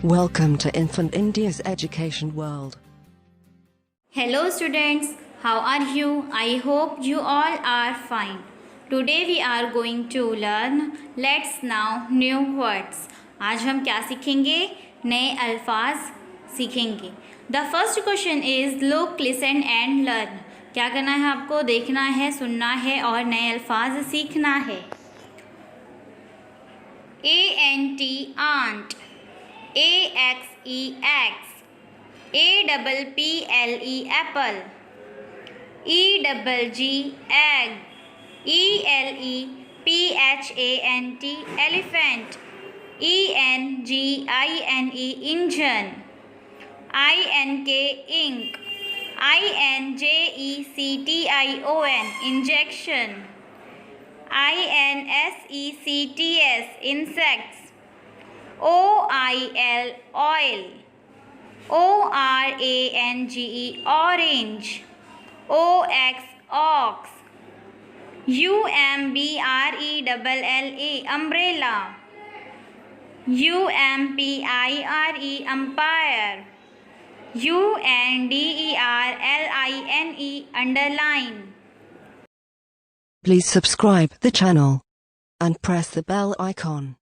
Welcome to Infant India's education world. Hello students, how are you? I hope you all are fine. Today we are going to learn Let's Now new words. आज हम क्या सीखेंगे? नए अल्फाज सीखेंगे. The first question is look, listen and learn. क्या करना है आपको? देखना है, सुनना है और नए अल्फाज सीखना है. ANT aunt, AXEX, APPLE apple, EGG egg, ELEPHANT elephant, ENGINE engine, INK ink, INJECTION injection, INSECTS insects, OIL oil, ORANGE orange, OX ox, UMBRELLA umbrella, UMPIRE umpire, UNDERLINE underline. Please subscribe the channel and press the bell icon.